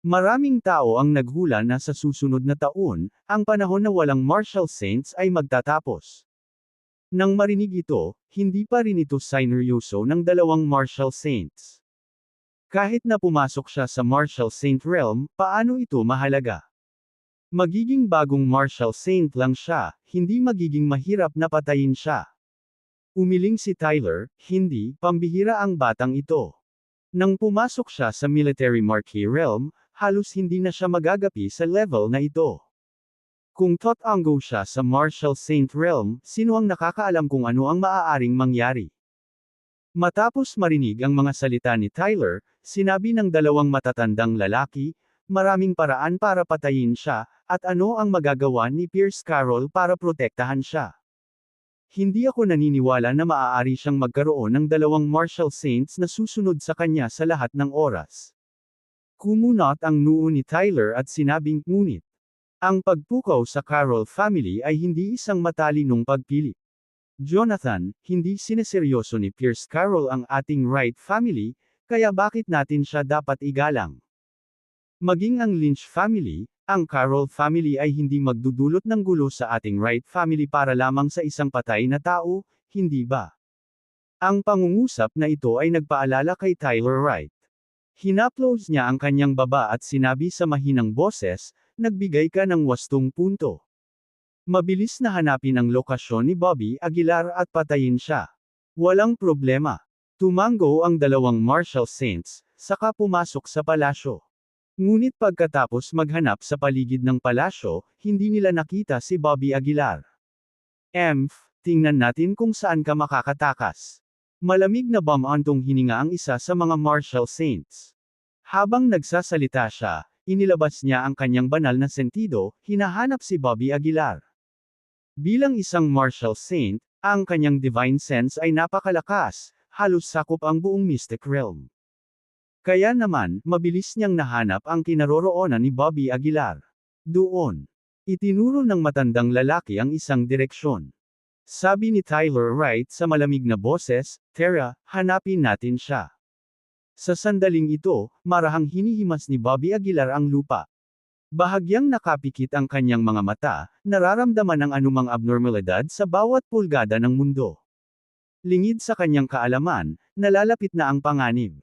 Maraming tao ang naghula na sa susunod na taon, ang panahon na walang Martial Saints ay magtatapos. Nang marinig ito, hindi pa rin ito sineryoso ng dalawang Martial Saints. Kahit na pumasok siya sa Martial Saint Realm, paano ito mahalaga? Magiging bagong Martial Saint lang siya, hindi magiging mahirap na patayin siya. Umiling si Tyler, hindi, pambihira ang batang ito. Nang pumasok siya sa Military Marquee Realm, halos hindi na siya magagapi sa level na ito. Kung tatango siya sa Martial Saint Realm, sino ang nakakaalam kung ano ang maaaring mangyari? Matapos marinig ang mga salita ni Tyler, sinabi ng dalawang matatandang lalaki, maraming paraan para patayin siya, at ano ang magagawa ni Pierce Carroll para protektahan siya. Hindi ako naniniwala na maaari siyang magkaroon ng dalawang Martial Saints na susunod sa kanya sa lahat ng oras. Kumunot ang noo ni Tyler at sinabing, ngunit, ang pagpukaw sa Carroll family ay hindi isang matalinong pagpili. Jonathan, hindi sineseryoso ni Pierce Carroll ang ating Wright family, kaya bakit natin siya dapat igalang? Maging ang Lynch family, ang Carroll family ay hindi magdudulot ng gulo sa ating Wright family para lamang sa isang patay na tao, hindi ba? Ang pangungusap na ito ay nagpaalala kay Tyler Wright. Hinaplos niya ang kanyang baba at sinabi sa mahinang boses, nagbigay ka ng 8 punto. Mabilis na hanapin ang lokasyon ni Bobby Aguilar at patayin siya. Walang problema. Tumango ang dalawang Martial Saints, saka pumasok sa palasyo. Ngunit pagkatapos maghanap sa paligid ng palasyo, hindi nila nakita si Bobby Aguilar. Tingnan natin kung saan ka makakatakas. Malamig na bumantong hininga ang isa sa mga Martial Saints. Habang nagsasalita siya, inilabas niya ang kanyang banal na sentido, hinahanap si Bobby Aguilar. Bilang isang Martial Saint, ang kanyang divine sense ay napakalakas, halos sakop ang buong Mystic Realm. Kaya naman, mabilis niyang nahanap ang kinaroroonan ni Bobby Aguilar. Doon. Itinuro ng matandang lalaki ang isang direksyon. Sabi ni Tyler Wright sa malamig na boses, Tara, hanapin natin siya. Sa sandaling ito, marahang hinihimas ni Bobby Aguilar ang lupa. Bahagyang nakapikit ang kanyang mga mata, nararamdaman ang anumang abnormalidad sa bawat pulgada ng mundo. Lingid sa kanyang kaalaman, nalalapit na ang panganib.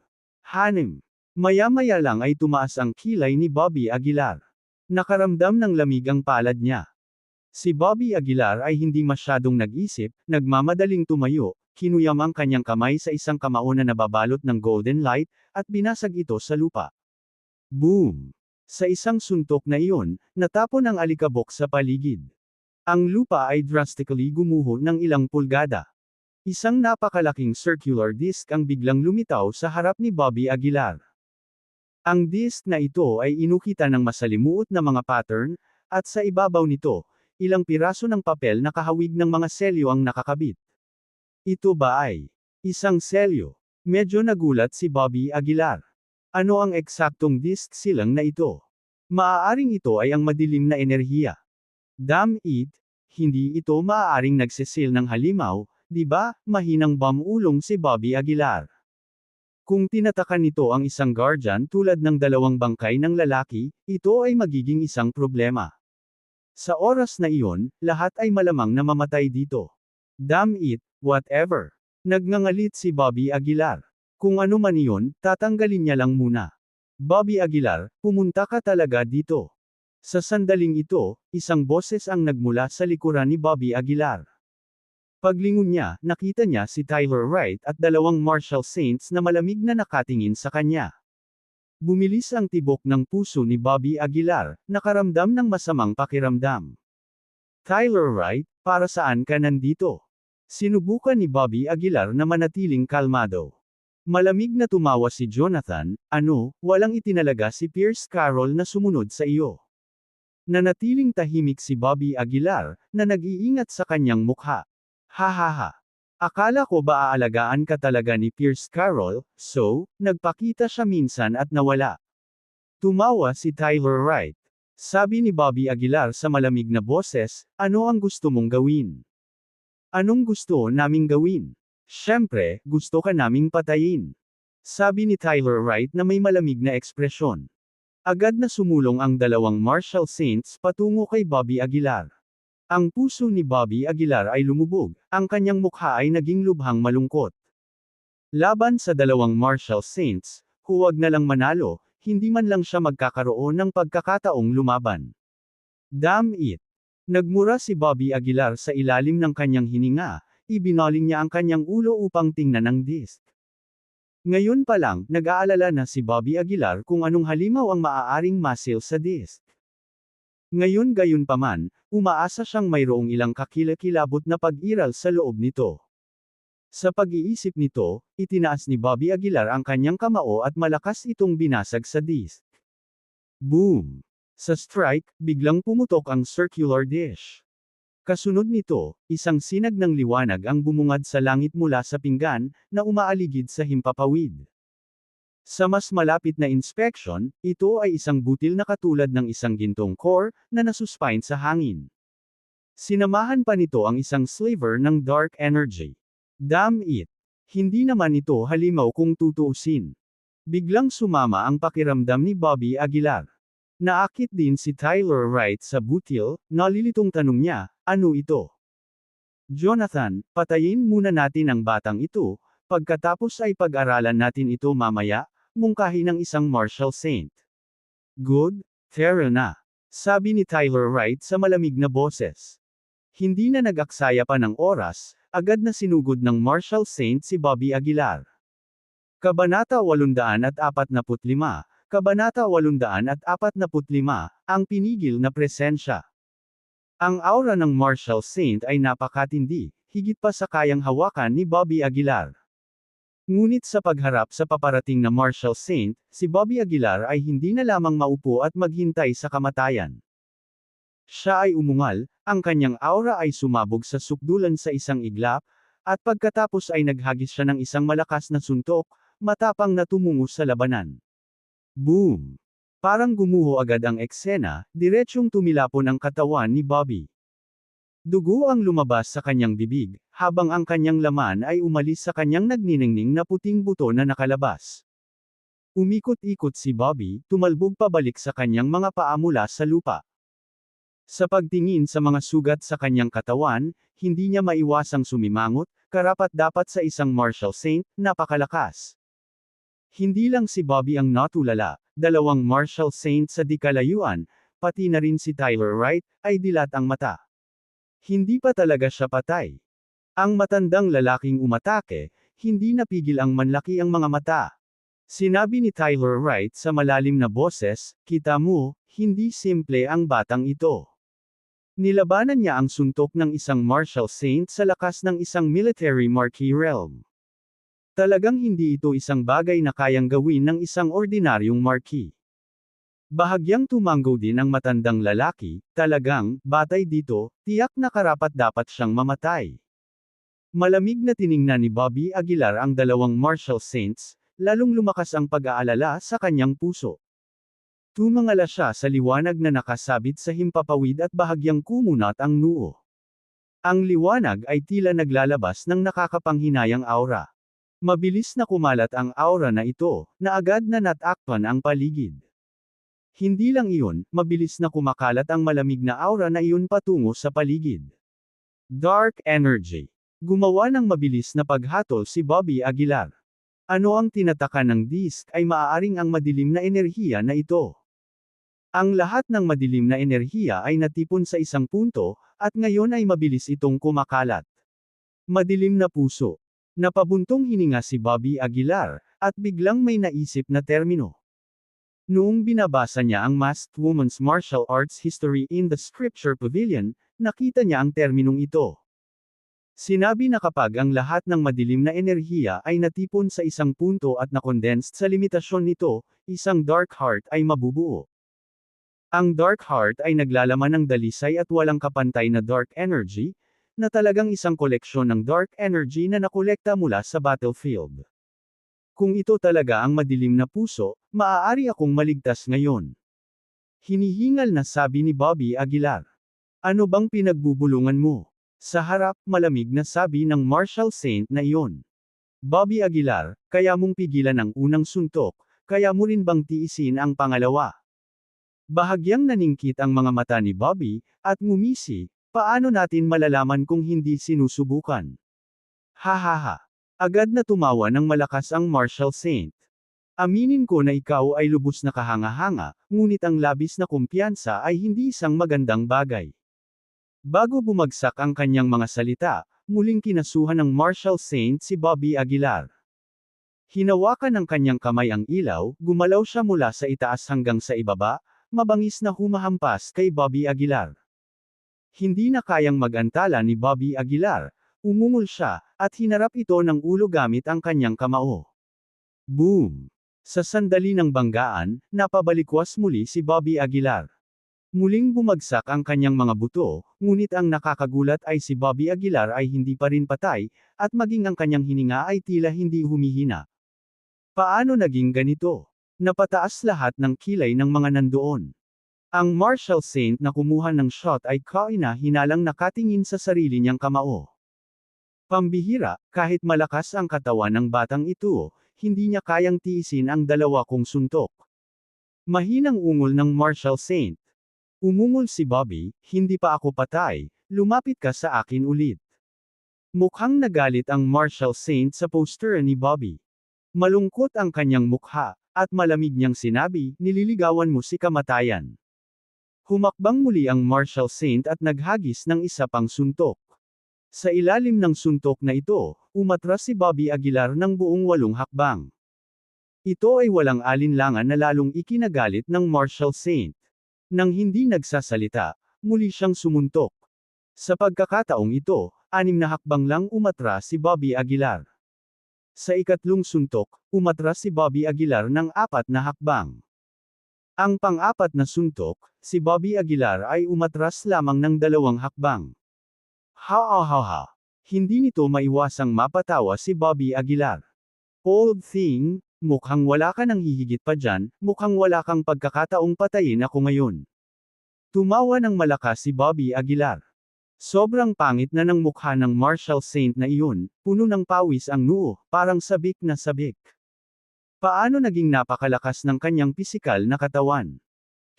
Hanim. Maya-maya lang ay tumaas ang kilay ni Bobby Aguilar. Nakaramdam ng lamig ang palad niya. Si Bobby Aguilar ay hindi masyadong nag-isip, nagmamadaling tumayo, kinuyam ang kanyang kamay sa isang kamao na nababalot ng golden light, at binasag ito sa lupa. Boom! Sa isang suntok na iyon, natapon ang alikabok sa paligid. Ang lupa ay drastically gumuho ng ilang pulgada. Isang napakalaking circular disc ang biglang lumitaw sa harap ni Bobby Aguilar. Ang disc na ito ay inukita ng masalimuot na mga pattern, at sa ibabaw nito, ilang piraso ng papel na kahawig ng mga selyo ang nakakabit. Ito ba ay isang selyo? Medyo nagulat si Bobby Aguilar. Ano ang eksaktong disk silang na ito? Maaaring ito ay ang madilim na enerhiya. Damn it, hindi ito maaaring nagsisil ng halimaw, di ba? Mahinang bumulong si Bobby Aguilar. Kung tinatakan nito ang isang guardian tulad ng dalawang bangkay ng lalaki, ito ay magiging isang problema. Sa oras na iyon, lahat ay malamang na mamatay dito. Damn it, whatever. Nagngangalit si Bobby Aguilar. Kung ano man iyon, tatanggalin niya lang muna. Bobby Aguilar, pumunta ka talaga dito. Sa sandaling ito, isang boses ang nagmula sa likuran ni Bobby Aguilar. Paglingon niya, nakita niya si Tyler Wright at dalawang Martial Saints na malamig na nakatingin sa kanya. Bumilis ang tibok ng puso ni Bobby Aguilar, nakaramdam ng masamang pakiramdam. Tyler Wright, para saan ka nandito? Sinubukan ni Bobby Aguilar na manatiling kalmado. Malamig na tumawa si Jonathan, ano, walang itinalaga si Pierce Carroll na sumunod sa iyo. Nanatiling tahimik si Bobby Aguilar, na nag-iingat sa kanyang mukha. Hahaha. Akala ko ba aalagaan ka talaga ni Pierce Carroll, so, nagpakita siya minsan at nawala. Tumawa si Tyler Wright. Sabi ni Bobby Aguilar sa malamig na boses, ano ang gusto mong gawin? Anong gusto naming gawin? Siyempre, gusto ka naming patayin. Sabi ni Tyler Wright na may malamig na ekspresyon. Agad na sumulong ang dalawang Marshall Saints patungo kay Bobby Aguilar. Ang puso ni Bobby Aguilar ay lumubog, ang kanyang mukha ay naging lubhang malungkot. Laban sa dalawang Marshall Saints, huwag na lang manalo, hindi man lang siya magkakaroon ng pagkakataong lumaban. Damn it! Nagmura si Bobby Aguilar sa ilalim ng kanyang hininga, ibinaling niya ang kanyang ulo upang tingnan ang disc. Ngayon pa lang, nag-aalala na si Bobby Aguilar kung anong halimaw ang maaaring masil sa disc. Ngayon gayunpaman, umaasa siyang mayroong ilang kakilakilabot na pag-iral sa loob nito. Sa pag-iisip nito, itinaas ni Bobby Aguilar ang kanyang kamao at malakas itong binasag sa disc. Boom! Sa strike, biglang pumutok ang circular dish. Kasunod nito, isang sinag ng liwanag ang bumungad sa langit mula sa pinggan, na umaaligid sa himpapawid. Sa mas malapit na inspection, ito ay isang butil na katulad ng isang gintong core, na nasuspine sa hangin. Sinamahan pa nito ang isang sliver ng dark energy. Damn it! Hindi naman ito halimaw kung tutuusin. Biglang sumama ang pakiramdam ni Bobby Aguilar. Naakit din si Tyler Wright sa butil, nalilitong tanong niya, ano ito? Jonathan, patayin muna natin ang batang ito, pagkatapos ay pag-aralan natin ito mamaya, mungkahi ng isang Marshall Saint. Good, tara na. Sabi ni Tyler Wright sa malamig na boses. Hindi na nag-aksaya pa ng oras, agad na sinugod ng Marshall Saint si Bobby Aguilar. Kabanata 845, Kabanata 845, ang pinigil na presensya. Ang aura ng Marshall Saint ay napakatindi, higit pa sa kayang hawakan ni Bobby Aguilar. Ngunit sa pagharap sa paparating na Marshall Saint, si Bobby Aguilar ay hindi na lamang maupo at maghintay sa kamatayan. Siya ay umungal, ang kanyang aura ay sumabog sa sukdulan sa isang iglap, at pagkatapos ay naghagis siya ng isang malakas na suntok, matapang na tumungo sa labanan. Boom! Parang gumuho agad ang eksena, diretsyong tumilapon ang katawan ni Bobby. Dugo ang lumabas sa kanyang bibig, habang ang kanyang laman ay umalis sa kanyang nagniningning na puting buto na nakalabas. Umikot-ikot si Bobby, tumalbog pabalik sa kanyang mga paa mula sa lupa. Sa pagtingin sa mga sugat sa kanyang katawan, hindi niya maiwasang sumimangot, karapat-dapat sa isang Marshall Saint, napakalakas. Hindi lang si Bobby ang natulala, dalawang Marshall Saint sa di kalayuan, pati na rin si Tyler Wright, ay dilat ang mata. Hindi pa talaga siya patay. Ang matandang lalaking umatake, hindi napigil ang manlaki ang mga mata. Sinabi ni Tyler Wright sa malalim na boses, kita mo, hindi simple ang batang ito. Nilabanan niya ang suntok ng isang Marshall Saint sa lakas ng isang military marquee realm. Talagang hindi ito isang bagay na kayang gawin ng isang ordinaryong marquee. Bahagyang tumango din ang matandang lalaki, talagang, batay dito, tiyak na karapat-dapat siyang mamatay. Malamig na tiningnan ni Bobby Aguilar ang dalawang Marshall Saints, lalong lumakas ang pag-aalala sa kanyang puso. Tumangala siya sa liwanag na nakasabit sa himpapawid at bahagyang kumunat ang noo. Ang liwanag ay tila naglalabas ng nakakapanghinayang aura. Mabilis na kumalat ang aura na ito, na agad na natakpan ang paligid. Hindi lang iyon, mabilis na kumakalat ang malamig na aura na iyon patungo sa paligid. Dark energy. Gumawa ng mabilis na paghatol si Bobby Aguilar. Ano ang tinataka ng disk ay maaaring ang madilim na enerhiya na ito. Ang lahat ng madilim na enerhiya ay natipon sa isang punto, at ngayon ay mabilis itong kumakalat. Madilim na puso. Napabuntong hininga si Bobby Aguilar, at biglang may naisip na termino. Noong binabasa niya ang Masked Woman's Martial Arts History in the Scripture Pavilion, nakita niya ang terminong ito. Sinabi na kapag ang lahat ng madilim na enerhiya ay natipon sa isang punto at nakondensed sa limitasyon nito, isang dark heart ay mabubuo. Ang dark heart ay naglalaman ng dalisay at walang kapantay na dark energy, na talagang isang koleksyon ng dark energy na nakolekta mula sa battlefield. Kung ito talaga ang madilim na puso, maaari akong maligtas ngayon. Hinihingal na sabi ni Bobby Aguilar. Ano bang pinagbubulungan mo? Sa harap, malamig na sabi ng Martial Saint na iyon. Bobby Aguilar, kaya mong pigilan ang unang suntok, kaya mo rin bang tiisin ang pangalawa? Bahagyang naningkit ang mga mata ni Bobby, at ngumisi, paano natin malalaman kung hindi sinusubukan? Hahaha. Agad na tumawa ng malakas ang Martial Saint. Aminin ko na ikaw ay lubos na kahanga-hanga, ngunit ang labis na kumpiyansa ay hindi isang magandang bagay. Bago bumagsak ang kanyang mga salita, muling kinasuhan ng Martial Saint si Bobby Aguilar. Hinawakan ng kanyang kamay ang ilaw, gumalaw siya mula sa itaas hanggang sa ibaba, mabangis na humahampas kay Bobby Aguilar. Hindi na kayang mag-antala ni Bobby Aguilar, umungol siya, at hinarap ito ng ulo gamit ang kanyang kamao. Boom! Sa sandali ng banggaan, napabalikwas muli si Bobby Aguilar. Muling bumagsak ang kanyang mga buto, ngunit ang nakakagulat ay si Bobby Aguilar ay hindi pa rin patay, at maging ang kanyang hininga ay tila hindi humihina. Paano naging ganito? Napataas lahat ng kilay ng mga nandoon. Ang Martial Saint na kumuha ng shot ay kaina-hinalang nakatingin sa sarili niyang kamao. Pambihira, kahit malakas ang katawan ng batang ito, hindi niya kayang tiisin ang dalawa kong suntok. Mahinang ungol ng Martial Saint. Umungol si Bobby, hindi pa ako patay, lumapit ka sa akin ulit. Mukhang nagalit ang Martial Saint sa poster ni Bobby. Malungkot ang kanyang mukha, at malamig niyang sinabi, nililigawan mo si kamatayan. Humakbang muli ang Martial Saint at naghagis ng isa pang suntok. Sa ilalim ng suntok na ito, umatras si Bobby Aguilar ng buong 8 hakbang. Ito ay walang alinlangan na lalong ikinagalit ng Martial Saint. Nang hindi nagsasalita, muli siyang sumuntok. Sa pagkakataong ito, 6 na hakbang lang umatras si Bobby Aguilar. Sa ikatlong suntok, umatras si Bobby Aguilar ng 4 na hakbang. Ang pang-apat na suntok, si Bobby Aguilar ay umatras lamang ng 2 hakbang. Ha. Hindi nito maiwasang mapatawa si Bobby Aguilar. Old thing, mukhang wala ka nang hihigit pa dyan, mukhang wala kang pagkakataong patayin ako ngayon. Tumawa ng malakas si Bobby Aguilar. Sobrang pangit na ng mukha ng Martial Saint na iyon, puno ng pawis ang noo, parang sabik na sabik. Paano naging napakalakas ng kanyang pisikal na katawan?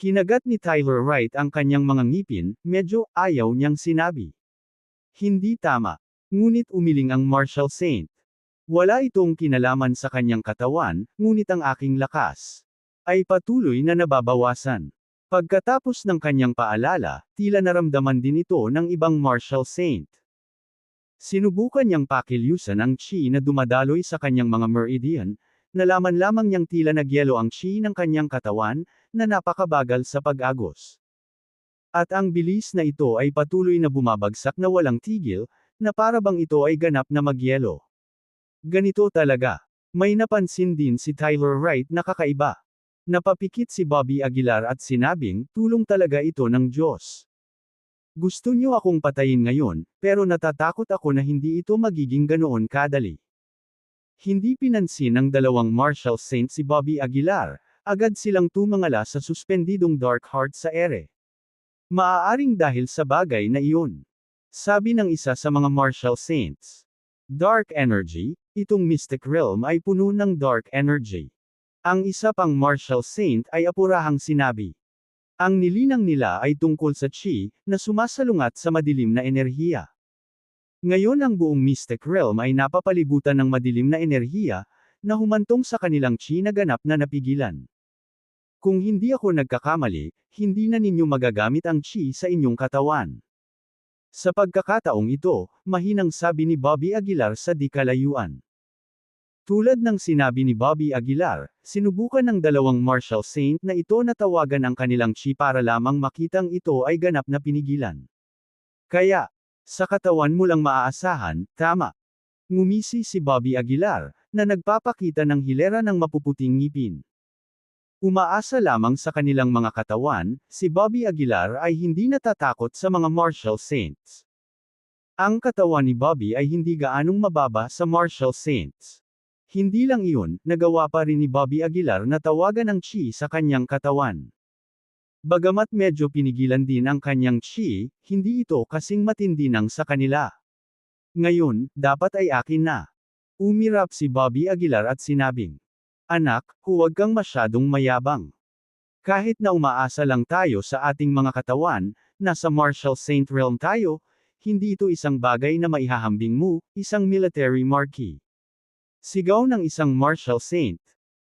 Kinagat ni Tyler Wright ang kanyang mga ngipin, medyo ayaw niyang sinabi. Hindi tama. Ngunit umiling ang Martial Saint. Wala itong kinalaman sa kanyang katawan, ngunit ang aking lakas ay patuloy na nababawasan. Pagkatapos ng kanyang paalala, tila naramdaman din ito ng ibang Martial Saint. Sinubukan niyang pakilyusan ang chi na dumadaloy sa kanyang mga meridian, nalaman lamang niyang tila nagyelo ang chi ng kanyang katawan, na napakabagal sa pag-agos. At ang bilis na ito ay patuloy na bumabagsak na walang tigil, na para bang ito ay ganap na magyelo. Ganito talaga. May napansin din si Tyler Wright na kakaiba. Napapikit si Bobby Aguilar at sinabing, tulong talaga ito ng Diyos. Gusto niyo akong patayin ngayon, pero natatakot ako na hindi ito magiging ganoon kadali. Hindi pinansin ng dalawang Martial Saint si Bobby Aguilar, agad silang tumangala sa suspendidong Dark Heart sa ere. Maaaring dahil sa bagay na iyon. Sabi ng isa sa mga Martial Saints. Dark energy, itong mystic realm ay puno ng dark energy. Ang isa pang Martial Saint ay apurahang sinabi. Ang nilinang nila ay tungkol sa chi, na sumasalungat sa madilim na enerhiya. Ngayon ang buong mystic realm ay napapalibutan ng madilim na enerhiya, na humantong sa kanilang chi na ganap na napigilan. Kung hindi ako nagkakamali, hindi na ninyo magagamit ang chi sa inyong katawan. Sa pagkakataong ito, mahinang sabi ni Bobby Aguilar sa di kalayuan. Tulad ng sinabi ni Bobby Aguilar, sinubukan ng dalawang martial saint na ito na tawagan ang kanilang chi para lamang makitang ito ay ganap na pinigilan. Kaya, sa katawan mo lang maaasahan, tama. Ngumisi si Bobby Aguilar, na nagpapakita ng hilera ng mapuputing ngipin. Umaasa lamang sa kanilang mga katawan, si Bobby Aguilar ay hindi natatakot sa mga martial saints. Ang katawan ni Bobby ay hindi gaanong mababa sa martial saints. Hindi lang iyon, nagawa pa rin ni Bobby Aguilar na tawagan ang chi sa kanyang katawan. Bagamat medyo pinigilan din ang kanyang chi, hindi ito kasing matindi nang sa kanila. Ngayon, dapat ay akin na. Umirap si Bobby Aguilar at sinabing, "Anak, huwag kang masyadong mayabang. Kahit na umaasa lang tayo sa ating mga katawan, nasa martial saint realm tayo, hindi ito isang bagay na maihahambing mo, isang military marquee." Sigaw ng isang martial saint.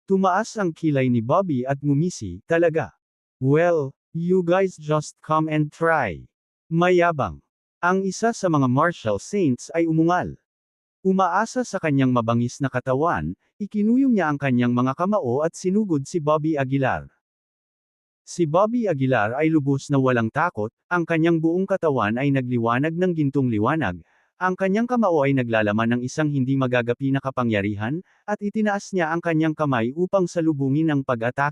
Tumaas ang kilay ni Bobby at ngumisi, talaga. "Well, you guys just come and try." Mayabang. Ang isa sa mga martial saints ay umungal. Umaasa sa kanyang mabangis na katawan, ikinuyong niya ang kanyang mga kamao at sinugod si Bobby Aguilar. Si Bobby Aguilar ay lubos na walang takot, ang kanyang buong katawan ay nagliwanag ng gintong liwanag, ang kanyang kamao ay naglalaman ng isang hindi magagapi na kapangyarihan, at itinaas niya ang kanyang kamay upang salubungin ang pag-atake.